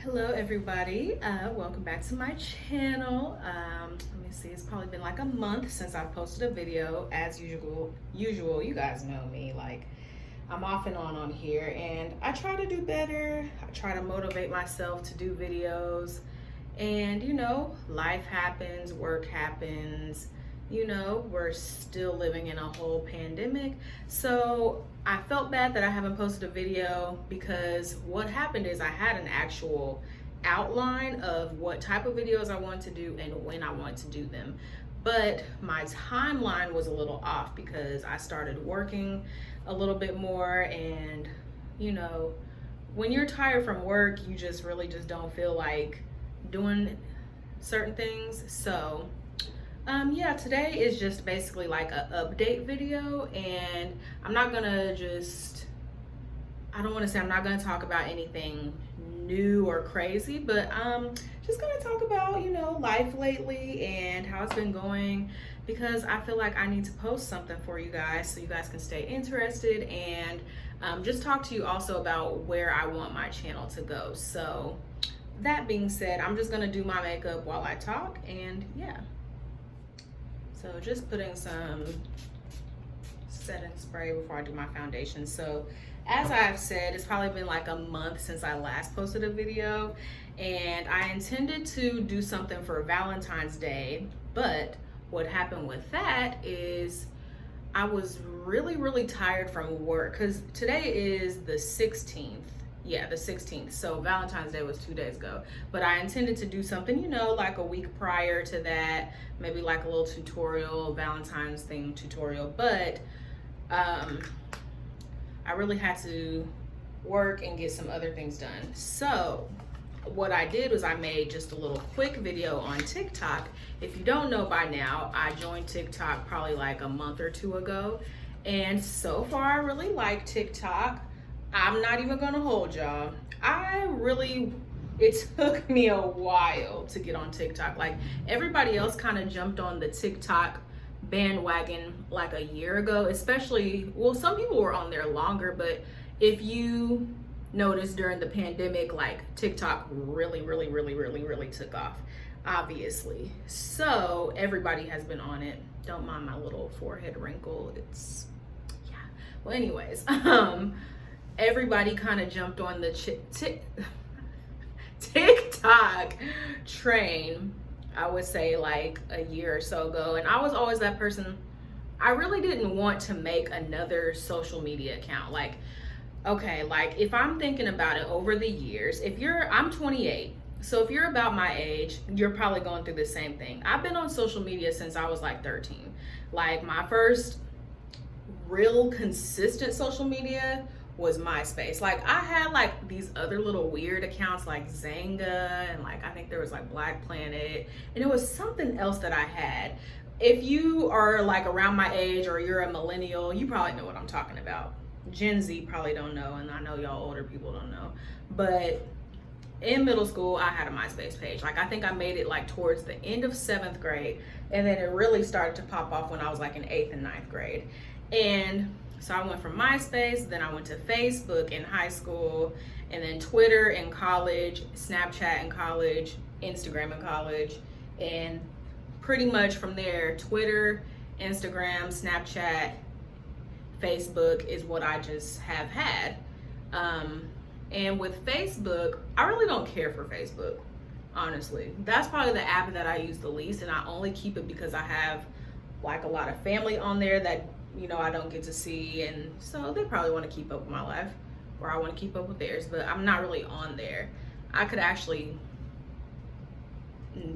Hello everybody, welcome back to my channel. Let me see, it's probably been like a month since I posted a video. As usual, you guys know me, like I'm off and on here, and I try to do better. I try to motivate myself to do videos, and life happens, work happens. We're still living in a whole pandemic. So I felt bad that I haven't posted a video, because what happened is I had an actual outline of what type of videos I want to do and when I want to do them. But my timeline was a little off because I started working a little bit more, and when you're tired from work, you just really just don't feel like doing certain things. So yeah, today is just basically like an update video, and I'm not gonna I don't want to say I'm not gonna talk about anything new or crazy, but just gonna talk about life lately and how it's been going, because I feel like I need to post something for you guys so you guys can stay interested, and just talk to you also about where I want my channel to go. So that being said, I'm just gonna do my makeup while I talk, and yeah. So just putting some setting spray before I do my foundation. So as I've said, it's probably been like a month since I last posted a video, and I intended to do something for Valentine's Day, but what happened with that is I was really tired from work, because today is the 16th. Yeah, the 16th. So Valentine's Day was 2 days ago. But I intended to do something, like a week prior to that, maybe like a little tutorial, Valentine's theme tutorial. But I really had to work and get some other things done. So what I did was I made just a little quick video on TikTok. If you don't know by now, I joined TikTok probably like a month or two ago. And so far, I really like TikTok. I'm not even gonna hold y'all. It took me a while to get on TikTok. Like, everybody else kind of jumped on the TikTok bandwagon like a year ago, especially, well, some people were on there longer, but if you notice during the pandemic, like TikTok really took off, obviously. So everybody has been on it. Don't mind my little forehead wrinkle. Yeah. Well, anyways, everybody kind of jumped on the TikTok train, I would say like a year or so ago. And I was always that person. I really didn't want to make another social media account. Like, okay, like if I'm thinking about it over the years, I'm 28. So if you're about my age, you're probably going through the same thing. I've been on social media since I was like 13. Like, my first real consistent social media was MySpace. Like, I had like these other little weird accounts like Zanga, and like I think there was like Black Planet, and it was something else that I had. If you are like around my age or you're a millennial, you probably know what I'm talking about. Gen Z probably don't know, and I know y'all older people don't know. But in middle school, I had a MySpace page. Like, I think I made it like towards the end of 7th grade, and then it really started to pop off when I was like in 8th and 9th grade. And so I went from MySpace, then I went to Facebook in high school, and then Twitter in college, Snapchat in college, Instagram in college, and pretty much from there, Twitter, Instagram, Snapchat, Facebook is what I just have had. And with Facebook, I really don't care for Facebook, honestly. That's probably the app that I use the least, and I only keep it because I have like a lot of family on there that I don't get to see, and so they probably want to keep up with my life, or I want to keep up with theirs, but I'm not really on there. I could actually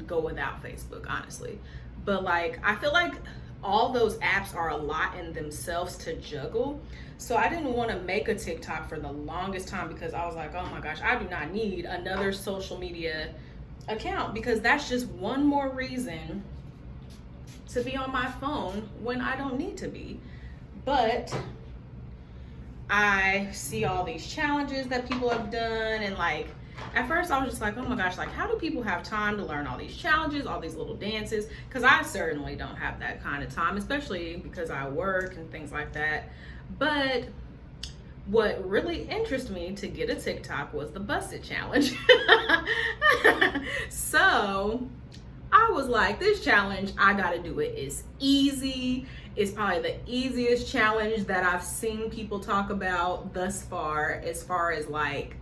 go without Facebook, honestly. But like, I feel like all those apps are a lot in themselves to juggle. So I didn't want to make a TikTok for the longest time, because I was like, oh my gosh, I do not need another social media account, because that's just one more reason to be on my phone when I don't need to be. But I see all these challenges that people have done, and like, at first I was just like, oh my gosh, like, how do people have time to learn all these challenges, all these little dances? Because I certainly don't have that kind of time, especially because I work and things like that. But what really interested me to get a TikTok was the busted challenge. So I was like, this challenge, I gotta do it. It's easy. It's probably the easiest challenge that I've seen people talk about thus far as like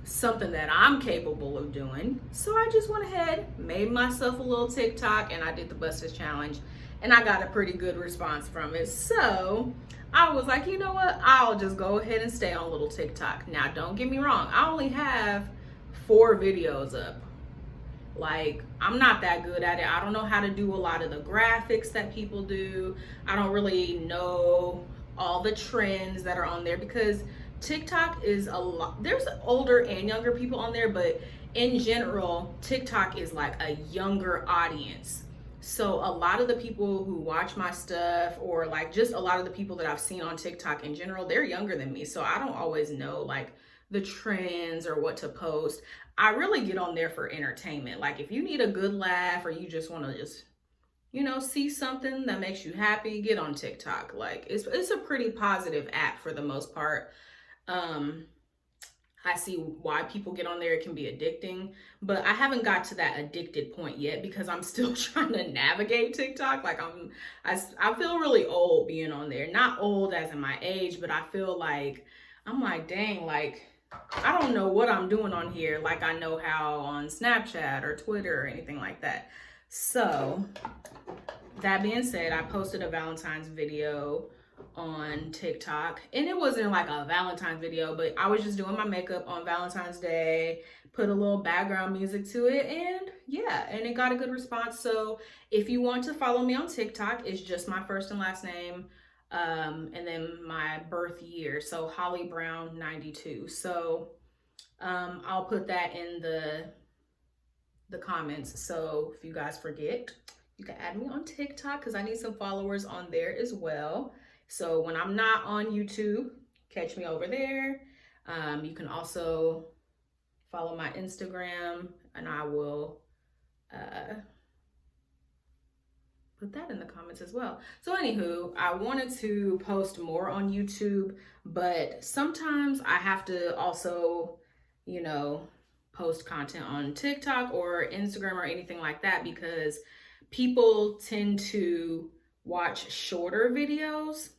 something that I'm capable of doing. So I just went ahead, made myself a little TikTok, and I did the busted challenge, and I got a pretty good response from it. So I was like, you know what? I'll just go ahead and stay on little TikTok. Now, don't get me wrong. I only have 4 videos up. Like, I'm not that good at it. I don't know how to do a lot of the graphics that people do. I don't really know all the trends that are on there because TikTok is a lot. There's older and younger people on there, but in general, TikTok is like a younger audience. So a lot of the people who watch my stuff, or like just a lot of the people that I've seen on TikTok in general, they're younger than me. So I don't always know like the trends or what to post. I really get on there for entertainment. Like if you need a good laugh or you just want to just, see something that makes you happy, get on TikTok. Like it's a pretty positive app for the most part. I see why people get on there. It can be addicting, but I haven't got to that addicted point yet because I'm still trying to navigate TikTok. Like I feel really old being on there. Not old as in my age, but I feel like I'm like, dang, like I don't know what I'm doing on here like I know how on Snapchat or Twitter or anything like that. So that being said, I posted a Valentine's video on TikTok, and it wasn't like a Valentine's video, but I was just doing my makeup on Valentine's Day, put a little background music to it, and yeah, and it got a good response. So if you want to follow me on TikTok, it's just my first and last name, and then my birth year, so Holly Brown 92. So I'll put that in the comments, so if you guys forget, you can add me on TikTok because I need some followers on there as well. So when I'm not on YouTube, catch me over there. You can also follow my Instagram, and I will put that in the comments as well. So anywho, I wanted to post more on YouTube, but sometimes I have to also, post content on TikTok or Instagram or anything like that because people tend to watch shorter videos.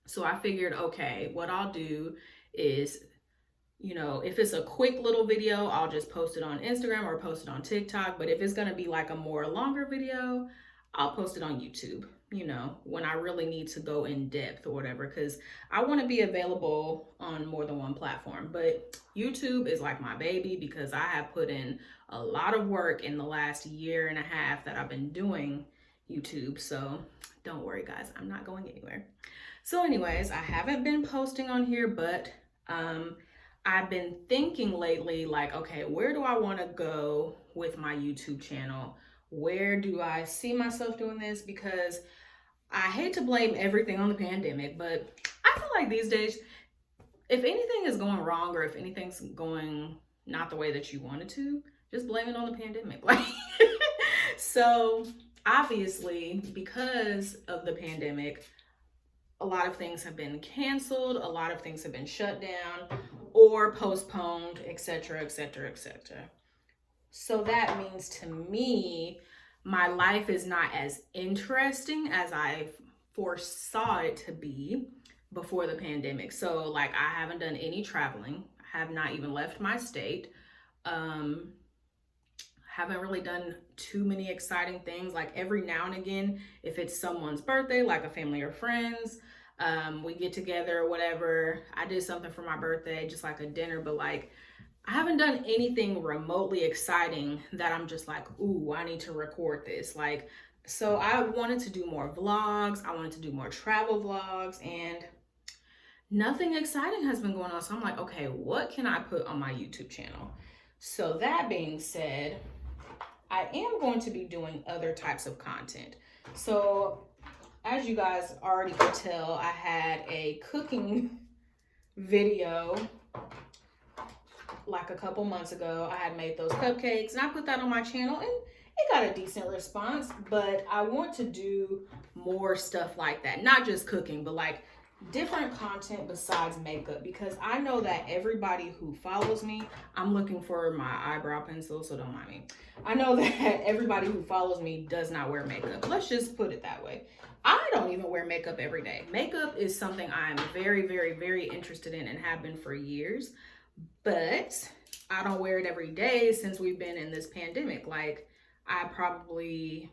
So I figured, okay, what I'll do is, if it's a quick little video, I'll just post it on Instagram or post it on TikTok. But if it's going to be like a more longer video, I'll post it on YouTube, when I really need to go in depth or whatever, because I want to be available on more than one platform. But YouTube is like my baby because I have put in a lot of work in the last year and a half that I've been doing YouTube. So don't worry, guys, I'm not going anywhere. So anyways, I haven't been posting on here, but I've been thinking lately, like, okay, where do I want to go with my YouTube channel? Where do I see myself doing this? Because I hate to blame everything on the pandemic, but I feel like these days, if anything is going wrong or if anything's going not the way that you wanted to, just blame it on the pandemic. Like, so obviously, because of the pandemic, a lot of things have been canceled, a lot of things have been shut down or postponed, etc., etc., etc. So that means to me, my life is not as interesting as I foresaw it to be before the pandemic. So like I haven't done any traveling, have not even left my state. Haven't really done too many exciting things. Like every now and again, if it's someone's birthday, like a family or friends, we get together or whatever. I did something for my birthday, just like a dinner, but like I haven't done anything remotely exciting that I'm just like, ooh, I need to record this. Like, so I wanted to do more vlogs. I wanted to do more travel vlogs, and nothing exciting has been going on. So I'm like, okay, what can I put on my YouTube channel? So that being said, I am going to be doing other types of content. So as you guys already could tell, I had a cooking video like a couple months ago. I had made those cupcakes and I put that on my channel and it got a decent response, but I want to do more stuff like that. Not just cooking, but like different content besides makeup, because I know that everybody who follows me, I'm looking for my eyebrow pencil, so don't mind me. I know that everybody who follows me does not wear makeup. Let's just put it that way. I don't even wear makeup every day. Makeup is something I'm very, very, very interested in and have been for years, but I don't wear it every day since we've been in this pandemic. Like, I probably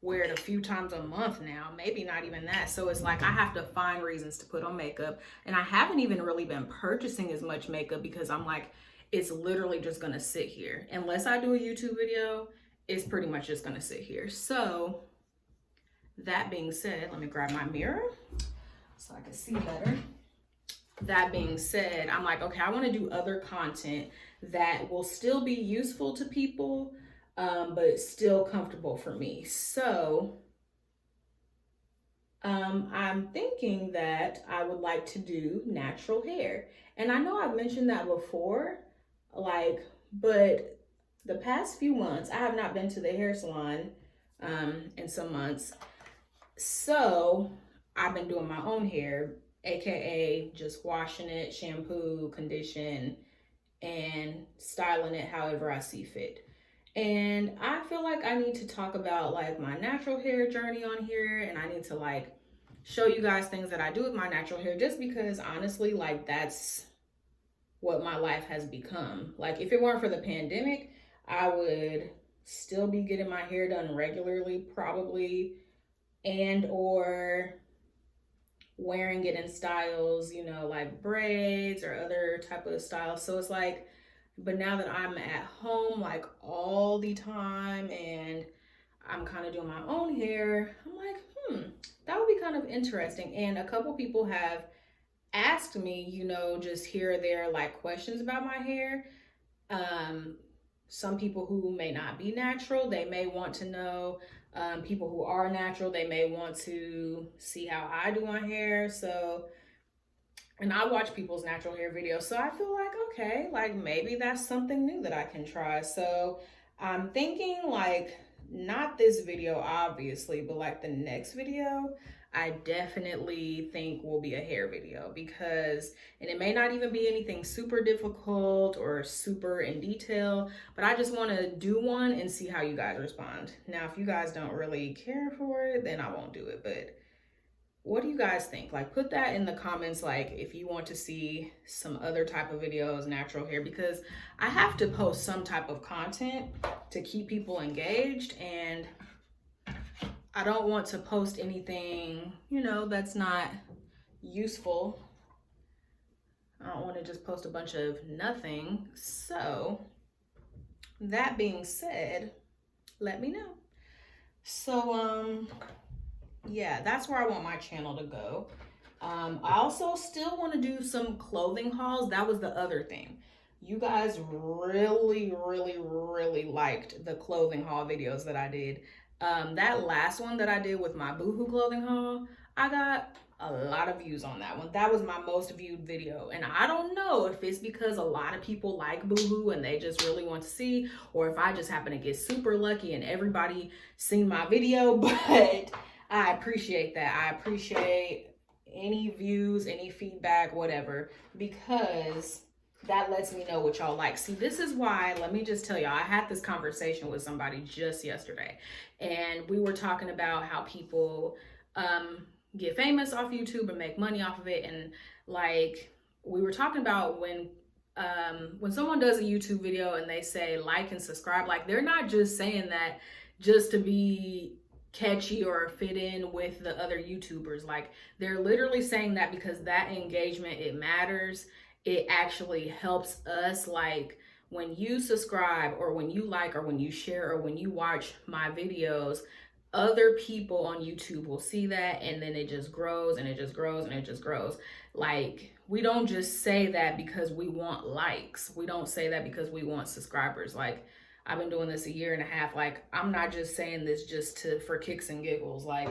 wear it a few times a month now, maybe not even that. So it's like I have to find reasons to put on makeup, and I haven't even really been purchasing as much makeup because I'm like, it's literally just gonna sit here. Unless I do a YouTube video, it's pretty much just gonna sit here. So that being said, let me grab my mirror so I can see better. That being said, I'm like, okay, I want to do other content that will still be useful to people, but still comfortable for me. So I'm thinking that I would like to do natural hair. And I know I've mentioned that before, like, but the past few months, I have not been to the hair salon in some months. So I've been doing my own hair, AKA just washing it, shampoo, condition, and styling it however I see fit. And I feel like I need to talk about like my natural hair journey on here, and I need to like show you guys things that I do with my natural hair, just because honestly, like, that's what my life has become. Like, if it weren't for the pandemic, I would still be getting my hair done regularly, probably, and or wearing it in styles, you know, like braids or other type of styles. So it's like, but now that I'm at home like all the time and I'm kind of doing my own hair, I'm like, that would be kind of interesting. And a couple people have asked me, you know, just here or there, like, questions about my hair. Some people who may not be natural, they may want to know. People who are natural, they may want to see how I do my hair. So, and I watch people's natural hair videos, so I feel like, okay, like maybe that's something new that I can try. So I'm thinking like, not this video obviously, but like the next video, I definitely think will be a hair video, because, and it may not even be anything super difficult or super in detail, but I just want to do one and see how you guys respond. Now, if you guys don't really care for it, then I won't do it, but what do you guys think? Like, put that in the comments, like if you want to see some other type of videos, natural hair, because I have to post some type of content to keep people engaged, and I don't want to post anything, you know, that's not useful. I don't want to just post a bunch of nothing. So that being said, let me know. So yeah, that's where I want my channel to go. I also still want to do some clothing hauls. That was the other thing. You guys really, really, really liked the clothing haul videos that I did. That last one that I did with my Boohoo clothing haul, I got a lot of views on that one. That was my most viewed video. And I don't know if it's because a lot of people like Boohoo and they just really want to see, or if I just happen to get super lucky and everybody seen my video, but I appreciate that. I appreciate any views, any feedback, whatever, because that lets me know what y'all like. See, this is why, let me just tell y'all, I had this conversation with somebody just yesterday, and we were talking about how people get famous off YouTube and make money off of it. And like, we were talking about when someone does a YouTube video and they say like and subscribe, like, they're not just saying that just to be catchy or fit in with the other YouTubers. Like, they're literally saying that because that engagement, it matters. It actually helps us. Like, when you subscribe or when you like or when you share or when you watch my videos, other people on YouTube will see that, and then it just grows and it just grows and it just grows. Like, we don't just say that because we want likes. We don't say that because we want subscribers. Like, I've been doing this a year and a half. Like, I'm not just saying this just for kicks and giggles. Like,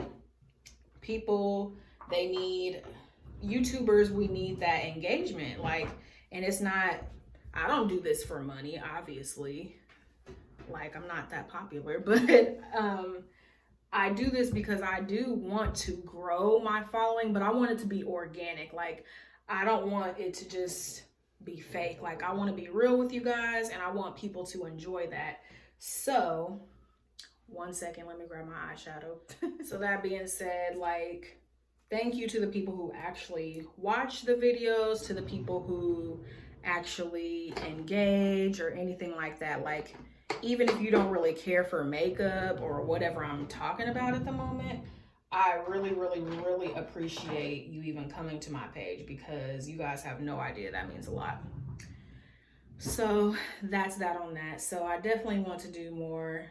people, they need, YouTubers, we need that engagement. Like, and it's not, I don't do this for money, obviously. Like, I'm not that popular, but I do this because I do want to grow my following, but I want it to be organic. Like, I don't want it to just be fake. Like, I want to be real with you guys, and I want people to enjoy that. So, one second, let me grab my eyeshadow. So that being said, like, thank you to the people who actually watch the videos, to the people who actually engage or anything like that. Like, even if you don't really care for makeup or whatever I'm talking about at the moment, I really, really, really appreciate you even coming to my page, because you guys have no idea. That means a lot. So that's that on that. So I definitely want to do more,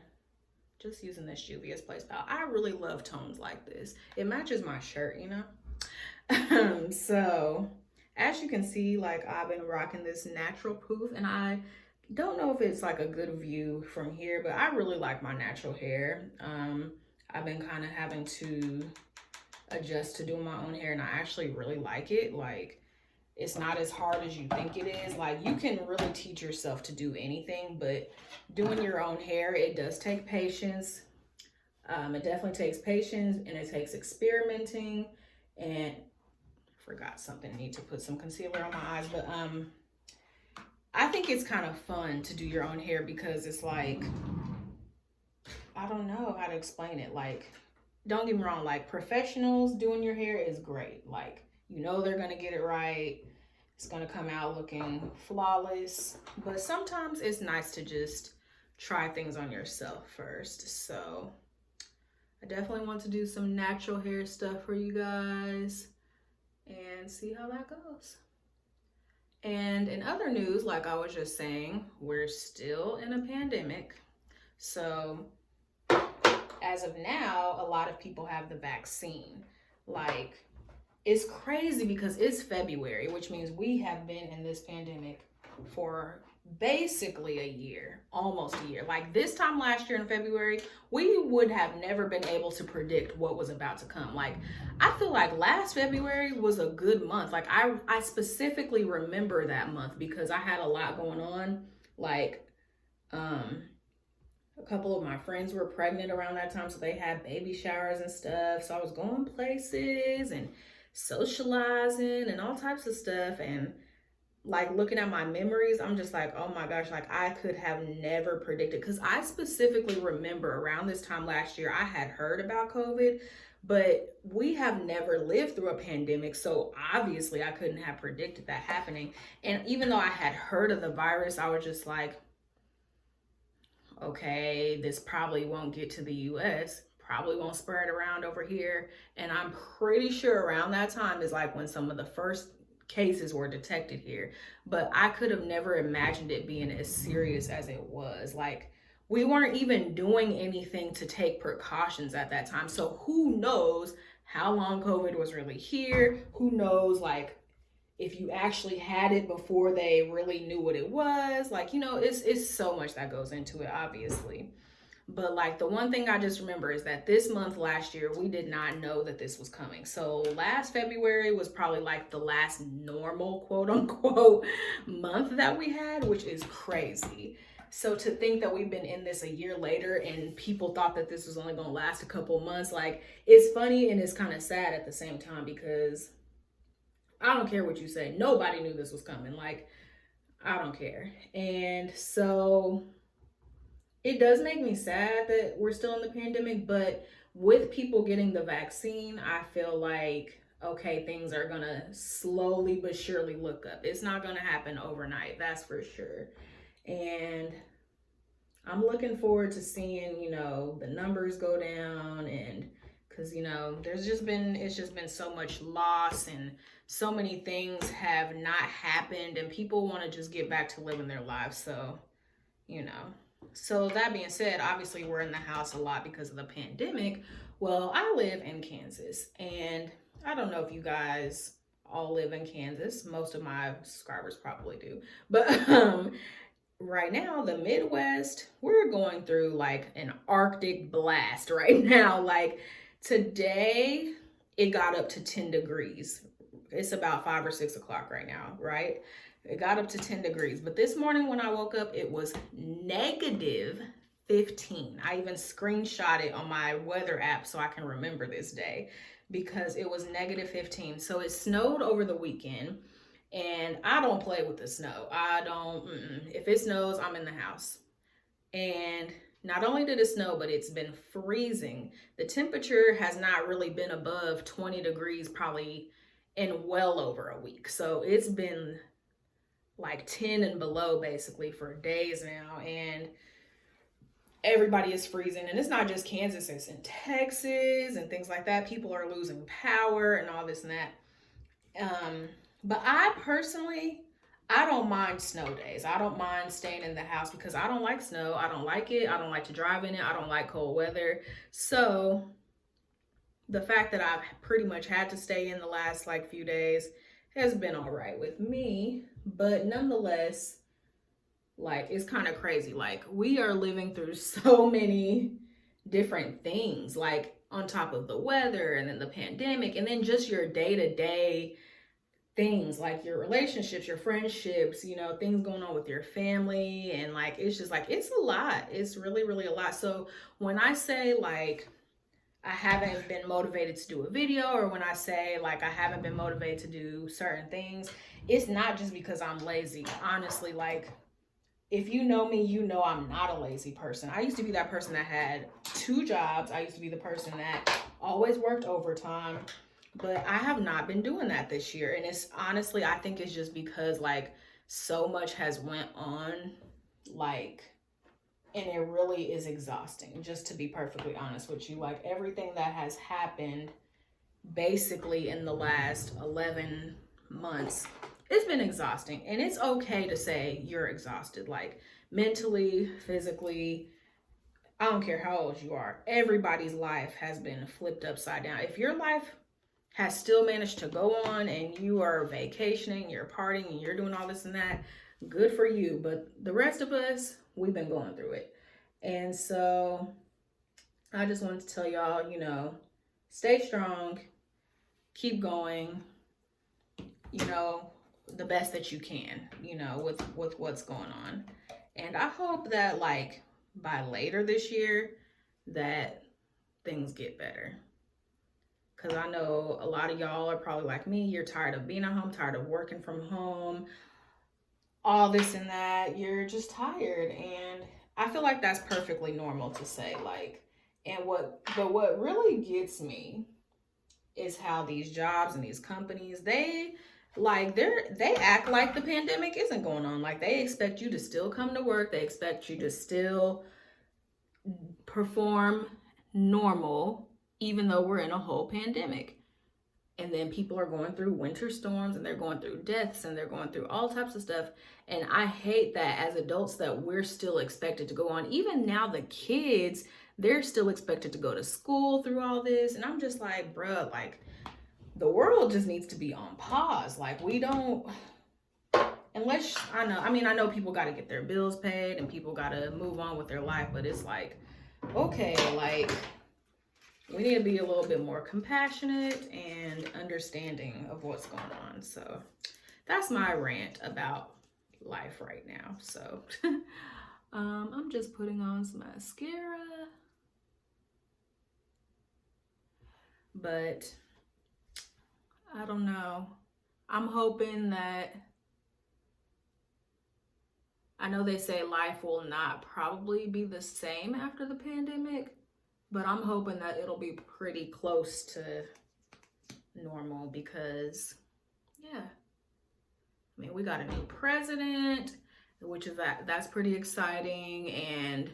just using this Juvia's Place palette. I really love tones like this. It matches my shirt, you know? So as you can see, like, I've been rocking this Natural Proof, and I don't know if it's like a good view from here, but I really like my natural hair. I've been kind of having to adjust to doing my own hair, and I actually really like it. Like, it's not as hard as you think it is. Like, you can really teach yourself to do anything, but doing your own hair, it does take patience. It definitely takes patience, and it takes experimenting. And I forgot something, I need to put some concealer on my eyes, but I think it's kind of fun to do your own hair, because it's like, I don't know how to explain it. Like, don't get me wrong, like, professionals doing your hair is great. Like, you know they're gonna get it right. It's gonna come out looking flawless. But sometimes it's nice to just try things on yourself first. So I definitely want to do some natural hair stuff for you guys and see how that goes. And in other news, like I was just saying, we're still in a pandemic. So as of now, a lot of people have the vaccine. Like, it's crazy because it's February, which means we have been in this pandemic for basically a year, almost a year. Like, this time last year in February, we would have never been able to predict what was about to come. Like, I feel like last February was a good month. Like, I specifically remember that month because I had a lot going on. Like, a couple of my friends were pregnant around that time, so they had baby showers and stuff. So I was going places and socializing and all types of stuff. And like, looking at my memories, I'm just like, oh my gosh, like, I could have never predicted. Because I specifically remember around this time last year, I had heard about COVID, but we have never lived through a pandemic. So obviously I couldn't have predicted that happening. And even though I had heard of the virus, I was just like, okay, this probably won't get to the US, probably won't spread around over here. And I'm pretty sure around that time is like when some of the first cases were detected here. But I could have never imagined it being as serious as it was. Like, we weren't even doing anything to take precautions at that time. So who knows how long COVID was really here? Who knows, like, if you actually had it before they really knew what it was. Like, you know, it's so much that goes into it, obviously. But like, the one thing I just remember is that this month last year, we did not know that this was coming. So last February was probably like the last normal, quote unquote, month that we had, which is crazy. So to think that we've been in this a year later and people thought that this was only going to last a couple months, like, it's funny and it's kind of sad at the same time, because I don't care what you say. Nobody knew this was coming. Like, I don't care. And so it does make me sad that we're still in the pandemic, but with people getting the vaccine, I feel like, okay, things are gonna slowly but surely look up. It's not gonna happen overnight, that's for sure. And I'm looking forward to seeing, you know, the numbers go down, and because, you know, it's just been so much loss, and so many things have not happened, and people want to just get back to living their lives. So, you know, so that being said, obviously we're in the house a lot because of the pandemic. Well, I live in Kansas, and I don't know if you guys all live in Kansas. Most of my subscribers probably do, but right now, the Midwest, we're going through like an Arctic blast right now. Like, today, it got up to 10 degrees. It's about 5 or 6 o'clock right now, right? It got up to 10 degrees. But this morning when I woke up, it was negative 15. I even screenshot it on my weather app so I can remember this day because it was negative 15. So it snowed over the weekend, and I don't play with the snow. I don't, if it snows, I'm in the house. And not only did it snow, but it's been freezing. The temperature has not really been above 20 degrees probably in well over a week. So it's been like 10 and below basically for days now. And everybody is freezing. And it's not just Kansas, it's in Texas and things like that. People are losing power and all this and that. But I personally, I don't mind snow days. I don't mind staying in the house because I don't like snow. I don't like it. I don't like to drive in it. I don't like cold weather. So the fact that I've pretty much had to stay in the last like few days has been all right with me. But nonetheless, like, it's kind of crazy. Like, we are living through so many different things, like on top of the weather and then the pandemic and then just your day-to-day things like your relationships, your friendships, you know, things going on with your family. And like, it's just like, it's a lot. It's really, really a lot. So when I say like, I haven't been motivated to do a video, or when I say like, I haven't been motivated to do certain things, it's not just because I'm lazy. Honestly, like, if you know me, you know I'm not a lazy person. I used to be that person that had 2 jobs. I used to be the person that always worked overtime. But I have not been doing that this year. And it's honestly, I think it's just because like so much has went on, like, and it really is exhausting, just to be perfectly honest with you. Like, everything that has happened basically in the last 11 months, it's been exhausting. And it's okay to say you're exhausted, like mentally, physically. I don't care how old you are. Everybody's life has been flipped upside down. If your life has still managed to go on and you are vacationing, you're partying, and you're doing all this and that, good for you. But the rest of us, we've been going through it. And so I just wanted to tell y'all, you know, stay strong, keep going, you know, the best that you can, you know, with what's going on. And I hope that like by later this year that things get better. Because I know a lot of y'all are probably like me. You're tired of being at home, tired of working from home, all this and that. You're just tired. And I feel like that's perfectly normal to say. Like, but what really gets me is how these jobs and these companies, they act like the pandemic isn't going on. Like, they expect you to still come to work. They expect you to still perform normal, even though we're in a whole pandemic. And then people are going through winter storms, and they're going through deaths, and they're going through all types of stuff. And I hate that as adults that we're still expected to go on. Even now, the kids, they're still expected to go to school through all this. And I'm just like, bruh, like, the world just needs to be on pause. Like, we don't, unless, I know people got to get their bills paid and people got to move on with their life, but it's like, okay, like, we need to be a little bit more compassionate and understanding of what's going on. So that's my rant about life right now. So I'm just putting on some mascara. But I don't know. I'm hoping that, I know they say life will not probably be the same after the pandemic, but I'm hoping that it'll be pretty close to normal because, yeah. I mean, we got a new president, which is that's pretty exciting, and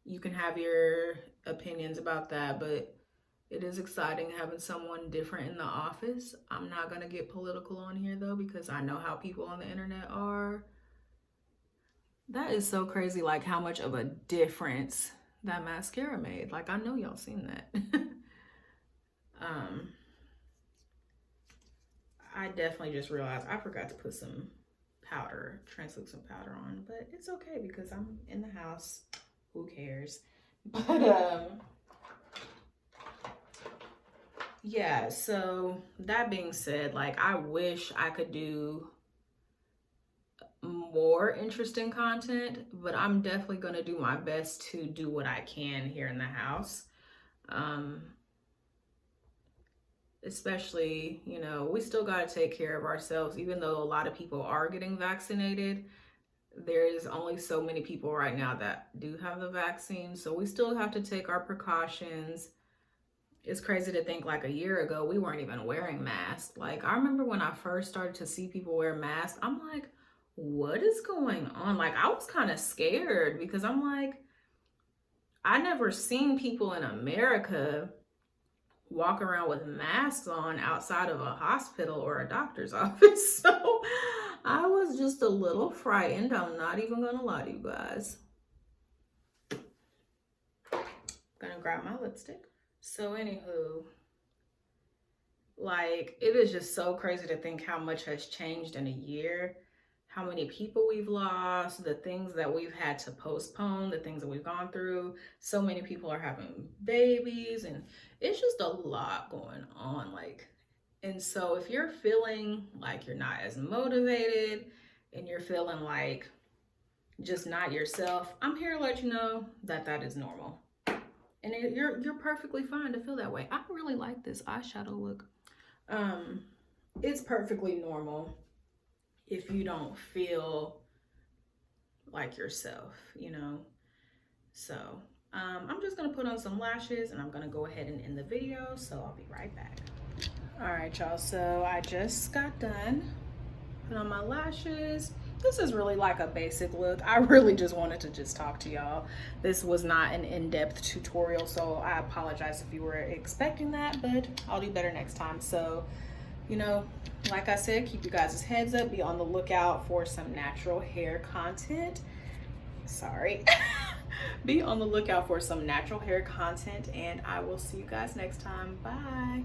you can have your opinions about that, but it is exciting having someone different in the office. I'm not going to get political on here though, because I know how people on the internet are. That is so crazy, like how much of a difference that mascara made. Like, I know y'all seen that. I definitely just realized I forgot to put some powder, translucent powder on, but it's okay because I'm in the house. Who cares? But yeah, so that being said, like, I wish I could do more interesting content, but I'm definitely going to do my best to do what I can here in the house. Especially, you know, we still got to take care of ourselves. Even though a lot of people are getting vaccinated, there's only so many people right now that do have the vaccine. So we still have to take our precautions. It's crazy to think like a year ago, we weren't even wearing masks. Like, I remember when I first started to see people wear masks, I'm like, what is going on? Like, I was kind of scared because I'm like, I never seen people in America walk around with masks on outside of a hospital or a doctor's office. So I was just a little frightened. I'm not even gonna lie to you guys. Gonna grab my lipstick. So anywho, like, it is just so crazy to think how much has changed in a year, how many people we've lost, the things that we've had to postpone, the things that we've gone through. So many people are having babies, and it's just a lot going on. Like, and so if you're feeling like you're not as motivated and you're feeling like just not yourself, I'm here to let you know that that is normal. And you're perfectly fine to feel that way. I really like this eyeshadow look. It's perfectly normal if you don't feel like yourself, you know. So I'm just gonna put on some lashes and I'm gonna go ahead and end the video. So I'll be right back. All right, y'all. So I just got done put on my lashes. This is really like a basic look. I really just wanted to just talk to y'all. This was not an in-depth tutorial, so I apologize if you were expecting that, but I'll do better next time. So, you know, like I said, keep you guys' heads up. Be on the lookout for some natural hair content. Sorry. Be on the lookout for some natural hair content, and I will see you guys next time. Bye.